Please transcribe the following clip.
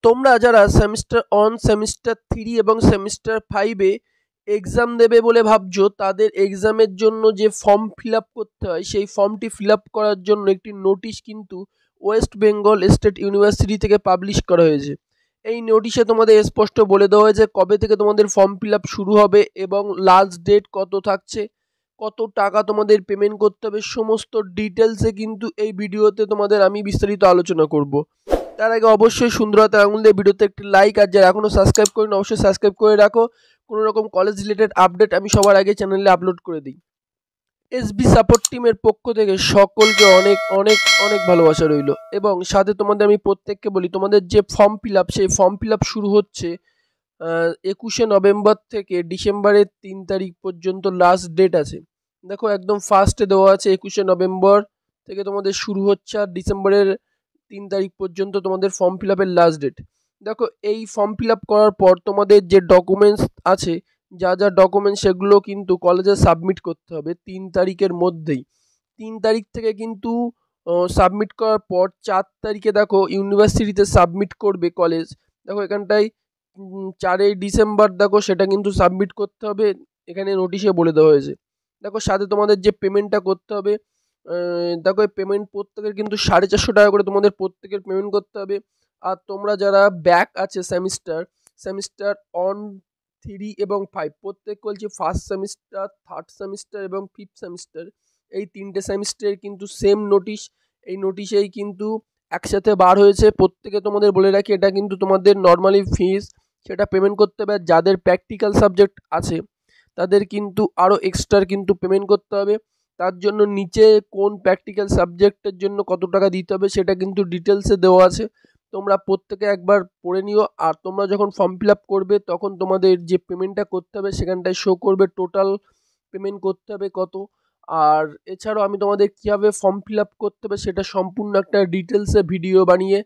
তোমরা যারা semester 1, semester 3 এবং সেমিস্টার 5 এ এক্সাম দেবে বলে ভাবছো, তাদের এক্সামের জন্য যে ফর্ম ফিল আপ করতে হয় সেই ফর্মটি ফিল আপ করার জন্য একটি নোটিশ কিন্তু ওয়েস্ট বেঙ্গল স্টেট ইউনিভার্সিটি থেকে পাবলিশ করা হয়েছে। এই নোটিশে তোমাদের স্পষ্ট বলে দেওয়া হয়েছে কবে থেকে তোমাদের ফর্ম ফিল আপ শুরু হবে এবং লাস্ট ডেট কত থাকছে, কত টাকা তোমাদের পেমেন্ট করতে হবে, সমস্ত ডিটেলসে কিন্তু এই ভিডিওতে তোমাদের আমি বিস্তারিত আলোচনা করব। তার আগে অবশ্যই সুন্দর হাতের আঙুল দিয়ে ভিডিওতে একটি লাইক, আর যারা এখনও সাবস্ক্রাইব করেন অবশ্যই সাবস্ক্রাইব করে রাখো। কোনো রকম কলেজ রিলেটেড আপডেট আমি সবার আগে চ্যানেলে আপলোড করে দিই। এসবি সাপোর্ট টিমের পক্ষ থেকে সকলকে অনেক অনেক অনেক ভালোবাসা রইল, এবং সাথে তোমাদের আমি প্রত্যেককে বলি, তোমাদের যে ফর্ম ফিল আপ সেই ফর্ম ফিল আপ শুরু হচ্ছে 21শে নভেম্বর থেকে ডিসেম্বরের 3 তারিখ পর্যন্ত লাস্ট ডেট আছে। দেখো একদম ফার্স্টে দেওয়া আছে 21শে নভেম্বর থেকে তোমাদের শুরু হচ্ছে, আর ডিসেম্বরের 3 তারিখ পর্যন্ত তোমাদের ফর্ম ফিল আপের লাস্ট ডেট। দেখো এই ফর্ম ফিল আপ করার পর তোমাদের যে ডকুমেন্টস আছে, যা যা ডকুমেন্টস সেগুলো কিন্তু কলেজে সাবমিট করতে হবে 3 তারিখের মধ্যেই। 3 তারিখ থেকে কিন্তু সাবমিট করার পর 4 তারিখে দেখো ইউনিভার্সিটিতে সাবমিট করবে কলেজ। দেখো এখানটায় 4ই ডিসেম্বর দেখো সেটা কিন্তু সাবমিট করতে হবে, এখানে নোটিশে বলে দেওয়া হয়েছে। দেখো সাথে তোমাদের যে পেমেন্টটা করতে হবে, দেখো এই পেমেন্ট প্রত্যেকের কিন্তু 450 টাকা করে তোমাদের প্রত্যেকের পেমেন্ট করতে হবে। আর তোমরা যারা ব্যাক আছে সেমিস্টার 1, 3 এবং 5 প্রত্যেক বলছি, ফার্স্ট সেমিস্টার, থার্ড সেমিস্টার এবং ফিফথ সেমিস্টার, এই 3টে সেমিস্টারের কিন্তু সেম নোটিশ, এই নোটিশেই কিন্তু একসাথে বার হয়েছে। প্রত্যেকে তোমাদের বলে রাখি, এটা কিন্তু তোমাদের নর্মালি ফিস সেটা পেমেন্ট করতে হবে। যাদের প্র্যাকটিক্যাল সাবজেক্ট আছে তাদের কিন্তু আরও এক্সট্রা কিন্তু পেমেন্ট করতে হবে। তার জন্য নিচে কোন প্র্যাকটিক্যাল সাবজেক্টের জন্য কত টাকা দিতে হবে সেটা কিন্তু ডিটেলসে দেওয়া আছে, তোমরা প্রত্যেকে একবার পড়ে নিও। আর তোমরা যখন ফর্ম ফিল আপ করবে তখন তোমাদের যে পেমেন্টটা করতে হবে সেখানটায় শো করবে টোটাল পেমেন্ট করতে হবে কত। আর এছাড়াও আমি তোমাদের কীভাবে ফর্ম ফিল আপ করতে হবে সেটা সম্পূর্ণ একটা ডিটেলসে ভিডিও বানিয়ে